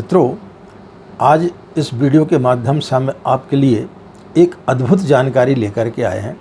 मित्रों, आज इस वीडियो के माध्यम से हम आपके लिए एक अद्भुत जानकारी लेकर के आए हैं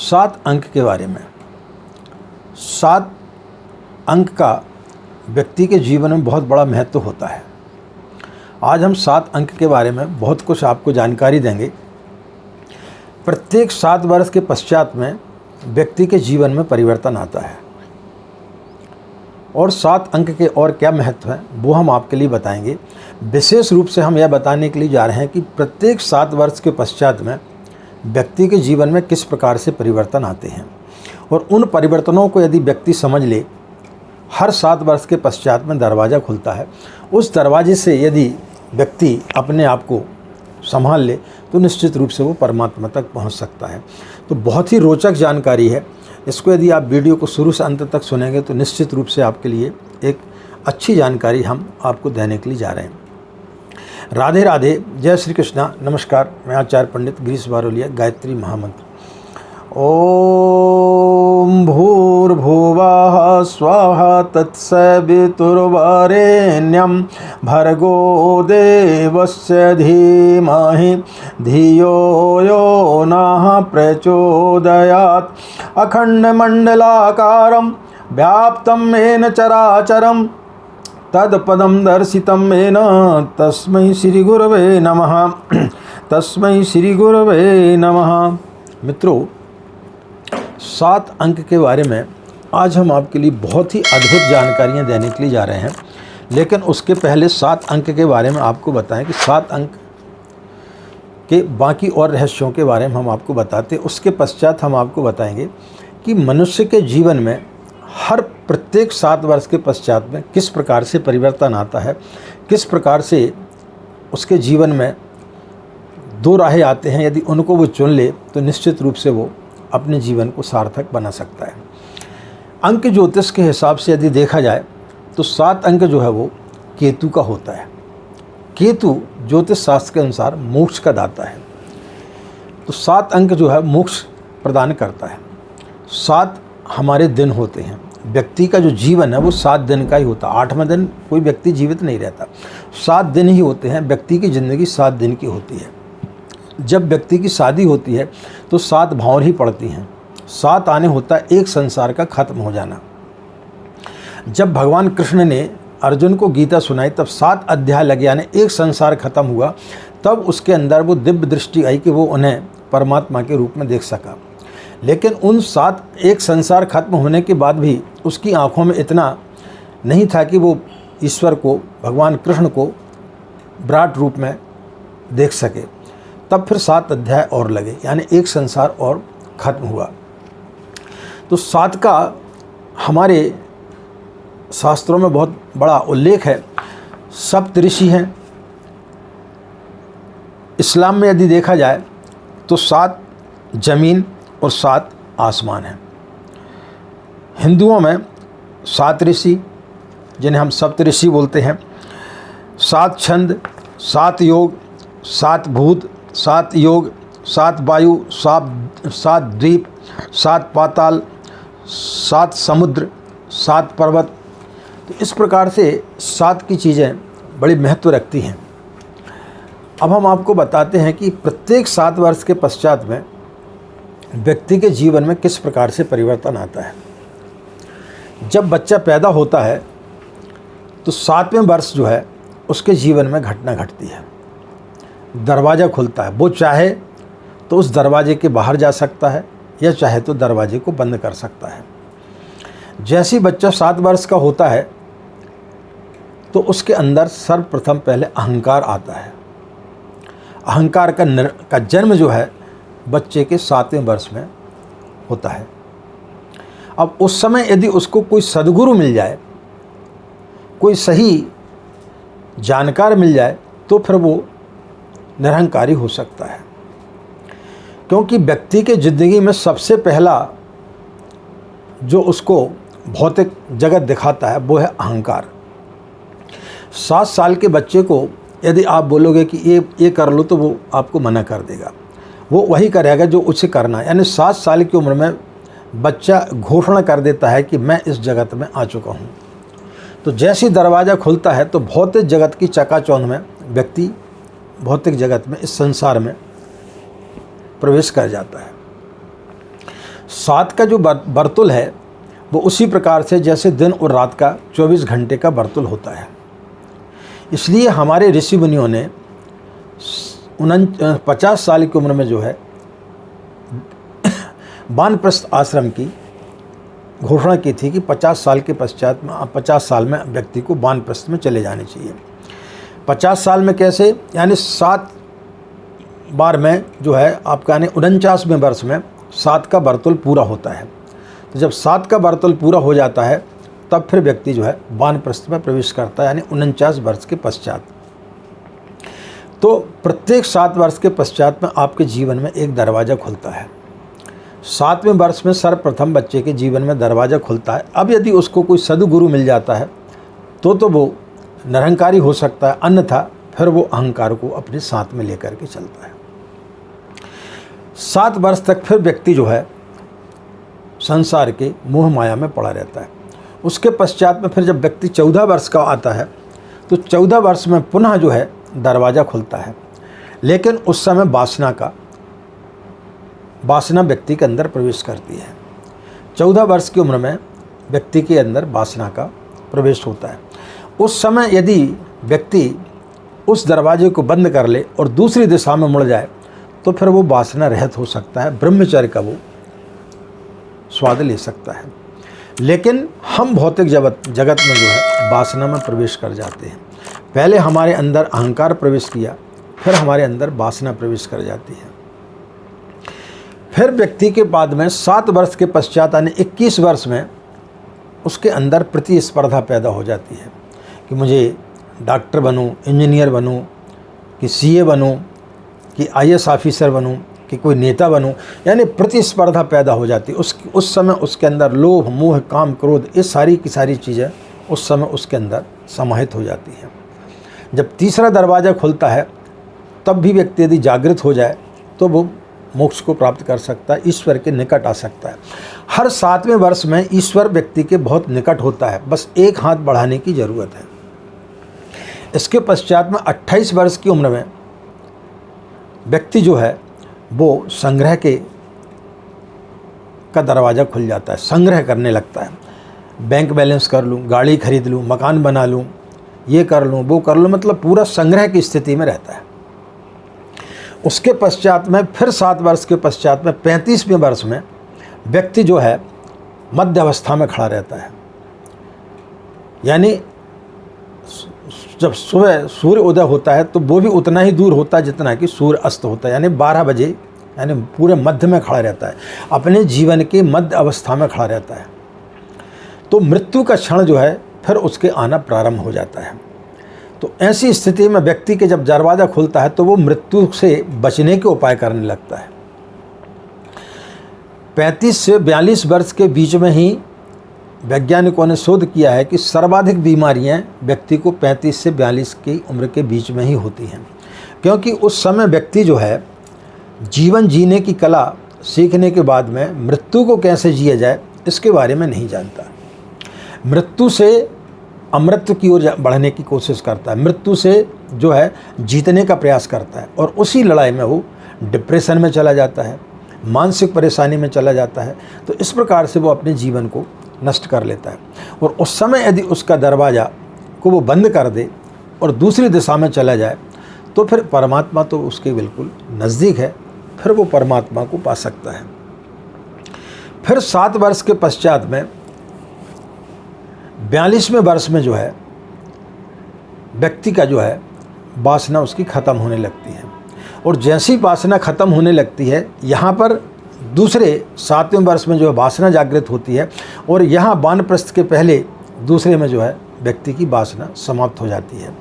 7 अंक के बारे में। 7 अंक का व्यक्ति के जीवन में बहुत बड़ा महत्व होता है। आज हम 7 अंक के बारे में बहुत कुछ आपको जानकारी देंगे। प्रत्येक 7 वर्ष के पश्चात में व्यक्ति के जीवन में परिवर्तन आता है और 7 अंक के और क्या महत्व है वो हम आपके लिए बताएंगे। विशेष रूप से हम यह बताने के लिए जा रहे हैं कि प्रत्येक 7 वर्ष के पश्चात में व्यक्ति के जीवन में किस प्रकार से परिवर्तन आते हैं और उन परिवर्तनों को यदि व्यक्ति समझ ले, हर 7 वर्ष के पश्चात में दरवाज़ा खुलता है। उस दरवाजे से यदि व्यक्ति अपने आप को संभाल ले तो निश्चित रूप से वो परमात्मा तक पहुंच सकता है। तो बहुत ही रोचक जानकारी है। इसको यदि आप वीडियो को शुरू से अंत तक सुनेंगे तो निश्चित रूप से आपके लिए एक अच्छी जानकारी हम आपको देने के लिए जा रहे हैं। राधे राधे, जय श्री कृष्णा। नमस्कार, मैं आचार्य पंडित गिरीश बारोलिया। गायत्री महामंत्र। ओम भूर्भुवः स्वः तत्सवितुर्वरेण्यं भर्गो देवस्य धीमहि धियो यो नः प्रचोदयात्। अखण्डमण्डलाकारं व्याप्तं येन चराचरं तत्पदं दर्शितं येन तस्मै श्रीगुरवे नमः। तस्मै श्रीगुरवे नमः। मित्रों, 7 अंक के बारे में आज हम आपके लिए बहुत ही अद्भुत जानकारियां देने के लिए जा रहे हैं। लेकिन उसके पहले 7 अंक के बारे में आपको बताएं कि 7 अंक के बाकी और रहस्यों के बारे में हम आपको बताते। उसके पश्चात हम आपको बताएंगे कि मनुष्य के जीवन में हर प्रत्येक 7 वर्ष के पश्चात में किस प्रकार से परिवर्तन आता है, किस प्रकार से उसके जीवन में 2 राहें आते हैं। यदि उनको वो चुन ले तो निश्चित रूप से वो अपने जीवन को सार्थक बना सकता है। अंक ज्योतिष के हिसाब से यदि देखा जाए तो 7 अंक जो है वो केतु का होता है। केतु ज्योतिष शास्त्र के अनुसार मोक्ष का दाता है। तो 7 अंक जो है मोक्ष प्रदान करता है। 7 हमारे दिन होते हैं। व्यक्ति का जो जीवन है वो 7 दिन का ही होता है। 8वां दिन कोई व्यक्ति जीवित नहीं रहता। 7 दिन ही होते हैं। व्यक्ति की ज़िंदगी 7 दिन की होती है। जब व्यक्ति की शादी होती है तो 7 भावर ही पड़ती हैं। 7 आने होता है एक संसार का खत्म हो जाना। जब भगवान कृष्ण ने अर्जुन को गीता सुनाई तब 7 अध्याय लगे, यानी एक संसार खत्म हुआ। तब उसके अंदर वो दिव्य दृष्टि आई कि वो उन्हें परमात्मा के रूप में देख सका। लेकिन उन 7 एक संसार खत्म होने के बाद भी उसकी आंखों में इतना नहीं था कि वो ईश्वर को, भगवान कृष्ण को विराट रूप में देख सके। तब फिर 7 अध्याय और लगे, यानी एक संसार और खत्म हुआ। तो 7 का हमारे शास्त्रों में बहुत बड़ा उल्लेख है। सप्तऋषि हैं। इस्लाम में यदि देखा जाए तो 7 जमीन और 7 आसमान हैं। हिंदुओं में 7 ऋषि, जिन्हें हम सप्तऋषि बोलते हैं, 7 छंद, 7 योग, 7 भूत, 7 योग, 7 वायु, 7 द्वीप, 7 पाताल, 7 समुद्र, 7 पर्वत। तो इस प्रकार से 7 की चीज़ें बड़ी महत्व रखती हैं। अब हम आपको बताते हैं कि प्रत्येक 7 वर्ष के पश्चात में व्यक्ति के जीवन में किस प्रकार से परिवर्तन आता है। जब बच्चा पैदा होता है तो 7वें वर्ष जो है उसके जीवन में घटना घटती है। दरवाज़ा खुलता है। वो चाहे तो उस दरवाजे के बाहर जा सकता है या चाहे तो दरवाजे को बंद कर सकता है। जैसे ही बच्चा 7 वर्ष का होता है तो उसके अंदर सर्वप्रथम पहले अहंकार आता है। अहंकार का जन्म जो है बच्चे के 7वें वर्ष में होता है। अब उस समय यदि उसको कोई सद्गुरु मिल जाए, कोई सही जानकार मिल जाए तो फिर वो निरहंकारी हो सकता है। क्योंकि व्यक्ति के ज़िंदगी में सबसे पहला जो उसको भौतिक जगत दिखाता है वो है अहंकार। 7 साल के बच्चे को यदि आप बोलोगे कि ये कर लो तो वो आपको मना कर देगा। वो वही करेगा जो उसे करना है। यानी 7 साल की उम्र में बच्चा घोषणा कर देता है कि मैं इस जगत में आ चुका हूँ। तो जैसे दरवाज़ा खुलता है तो भौतिक जगत की चकाचौंध में व्यक्ति भौतिक जगत में, इस संसार में प्रवेश कर जाता है। 7 का जो वर्तुल है वो उसी प्रकार से जैसे दिन और रात का 24 घंटे का वर्तुल होता है। इसलिए हमारे ऋषि मुनियों ने 50 साल की उम्र में जो है वानप्रस्थ आश्रम की घोषणा की थी कि 50 साल के पश्चात में 50 साल में व्यक्ति को वानप्रस्थ में चले जाने चाहिए। 50 साल में कैसे, यानी 7 बार में जो है आपका यानी 49वें वर्ष में 7 का वर्तुल पूरा होता है। तो जब 7 का वर्तुल पूरा हो जाता है तब फिर व्यक्ति जो है वानप्रस्थ में प्रवेश करता है, यानी 49 वर्ष के पश्चात। तो प्रत्येक 7 वर्ष के पश्चात में आपके जीवन में एक दरवाज़ा खुलता है। 7वें वर्ष में सर्वप्रथम बच्चे के जीवन में दरवाज़ा खुलता है। अब यदि उसको कोई सद्गुरु मिल जाता है तो वो निरहंकारी हो सकता है, अन्यथा फिर वो अहंकार को अपने साथ में लेकर के चलता है। 7 वर्ष तक फिर व्यक्ति जो है संसार के मोह माया में पड़ा रहता है। उसके पश्चात में फिर जब व्यक्ति 14 वर्ष का आता है तो 14 वर्ष में पुनः जो है दरवाज़ा खुलता है, लेकिन उस समय वासना व्यक्ति के अंदर प्रवेश करती है। 14 वर्ष की उम्र में व्यक्ति के अंदर वासना का प्रवेश होता है। उस समय यदि व्यक्ति उस दरवाजे को बंद कर ले और दूसरी दिशा में मुड़ जाए तो फिर वो वासना रहित हो सकता है, ब्रह्मचर्य का वो स्वाद ले सकता है। लेकिन हम भौतिक जगत में जो है वासना में प्रवेश कर जाते हैं। पहले हमारे अंदर अहंकार प्रवेश किया, फिर हमारे अंदर वासना प्रवेश कर जाती है। फिर व्यक्ति के बाद में 7 वर्ष के पश्चात यानी 21 वर्ष में उसके अंदर प्रतिस्पर्धा पैदा हो जाती है कि मुझे डॉक्टर बनूं, इंजीनियर बनूं, कि सीए बनूं, कि आईएएस ऑफिसर बनूं, कि कोई नेता बनूं, यानी प्रतिस्पर्धा पैदा हो जाती है। उस समय उसके अंदर लोभ, मोह, काम, क्रोध, ये सारी की सारी चीज़ें उस समय उसके अंदर समाहित हो जाती हैं। जब तीसरा दरवाज़ा खुलता है तब भी व्यक्ति यदि जागृत हो जाए तो वो मोक्ष को प्राप्त कर सकता है, ईश्वर के निकट आ सकता है। हर 7वें वर्ष में ईश्वर व्यक्ति के बहुत निकट होता है, बस एक हाथ बढ़ाने की ज़रूरत है। इसके पश्चात में 28 वर्ष की उम्र में व्यक्ति जो है वो संग्रह का दरवाज़ा खुल जाता है, संग्रह करने लगता है। बैंक बैलेंस कर लूँ, गाड़ी खरीद लूँ, मकान बना लूँ, ये कर लूँ, वो कर लूँ, मतलब पूरा संग्रह की स्थिति में रहता है। उसके पश्चात में फिर 7 वर्ष के पश्चात में 35वें वर्ष में व्यक्ति जो है मध्य अवस्था में खड़ा रहता है। यानी जब सुबह सूर्य उदय होता है तो वो भी उतना ही दूर होता है जितना कि सूर्य अस्त होता है, यानी 12 बजे, यानी पूरे मध्य में खड़ा रहता है, अपने जीवन के मध्य अवस्था में खड़ा रहता है। तो मृत्यु का क्षण जो है फिर उसके आना प्रारंभ हो जाता है। तो ऐसी स्थिति में व्यक्ति के जब दरवाज़ा खुलता है तो वो मृत्यु से बचने के उपाय करने लगता है। 35 से 42 वर्ष के बीच में ही वैज्ञानिकों ने शोध किया है कि सर्वाधिक बीमारियां व्यक्ति को 35 से 42 की उम्र के बीच में ही होती हैं, क्योंकि उस समय व्यक्ति जो है जीवन जीने की कला सीखने के बाद में मृत्यु को कैसे जिया जाए इसके बारे में नहीं जानता। मृत्यु से अमृत की ओर बढ़ने की कोशिश करता है, मृत्यु से जो है जीतने का प्रयास करता है, और उसी लड़ाई में वो डिप्रेशन में चला जाता है, मानसिक परेशानी में चला जाता है। तो इस प्रकार से वो अपने जीवन को नष्ट कर लेता है। और उस समय यदि उसका दरवाज़ा को वो बंद कर दे और दूसरी दिशा में चला जाए तो फिर परमात्मा तो उसके बिल्कुल नज़दीक है, फिर वो परमात्मा को पा सकता है। फिर 7 वर्ष के पश्चात में 42वें वर्ष में जो है व्यक्ति का जो है वासना उसकी ख़त्म होने लगती है, और जैसी वासना ख़त्म होने लगती है यहाँ पर दूसरे 7वें वर्ष में जो है वासना जागृत होती है, और यहाँ वानप्रस्थ के पहले दूसरे में जो है व्यक्ति की वासना समाप्त हो जाती है।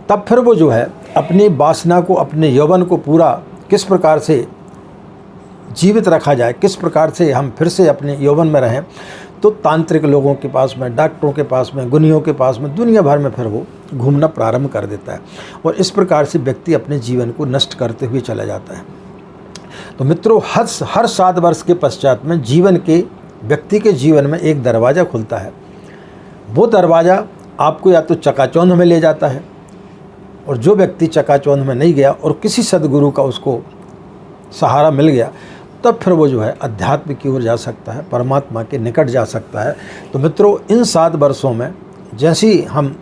तब फिर वो जो है अपनी वासना को, अपने यौवन को पूरा किस प्रकार से जीवित रखा जाए, किस प्रकार से हम फिर से अपने यौवन में रहें, तो तांत्रिक लोगों के पास में, डॉक्टरों के पास में, गुनियों के पास में, दुनिया भर में फिर वो घूमना प्रारंभ कर देता है, और इस प्रकार से व्यक्ति अपने जीवन को नष्ट करते हुए चला जाता है। तो मित्रों, हर 7 वर्ष के पश्चात में व्यक्ति के जीवन में एक दरवाज़ा खुलता है। वो दरवाज़ा आपको या तो चकाचौंध में ले जाता है, और जो व्यक्ति चकाचौंध में नहीं गया और किसी सद्गुरु का उसको सहारा मिल गया, तब फिर वो जो है अध्यात्म की ओर जा सकता है, परमात्मा के निकट जा सकता है। तो मित्रों, इन 7 वर्षों में जैसे ही हम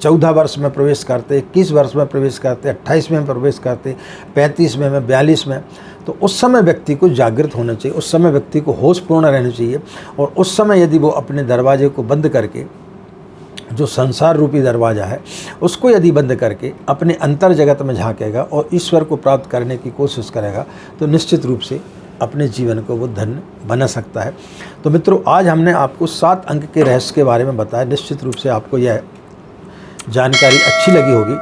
14 वर्ष में प्रवेश करते, 21 वर्ष में प्रवेश करते, 28 में प्रवेश करते, 35 में 42 में, तो उस समय व्यक्ति को जागृत होना चाहिए, उस समय व्यक्ति को होशपूर्ण रहना चाहिए। और उस समय यदि वो अपने दरवाजे को बंद करके, जो संसार रूपी दरवाज़ा है उसको यदि बंद करके अपने अंतर जगत में झांकेगा और ईश्वर को प्राप्त करने की कोशिश करेगा, तो निश्चित रूप से अपने जीवन को वो धन्य बना सकता है। तो मित्रों, आज हमने आपको 7 अंक के रहस्य के बारे में बताया। निश्चित रूप से आपको यह जानकारी अच्छी लगी होगी,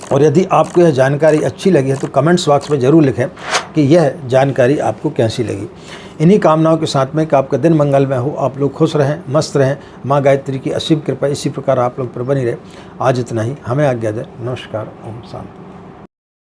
और यदि आपको यह जानकारी अच्छी लगी है तो कमेंट्स बॉक्स में ज़रूर लिखें कि यह जानकारी आपको कैसी लगी। इन्हीं कामनाओं के साथ में कि आपका दिन मंगलमय हो, आप लोग खुश रहें, मस्त रहें, माँ गायत्री की असीम कृपा इसी प्रकार आप लोग पर बनी रहे। आज इतना ही, हमें आज्ञा दें। नमस्कार, ओम शांति।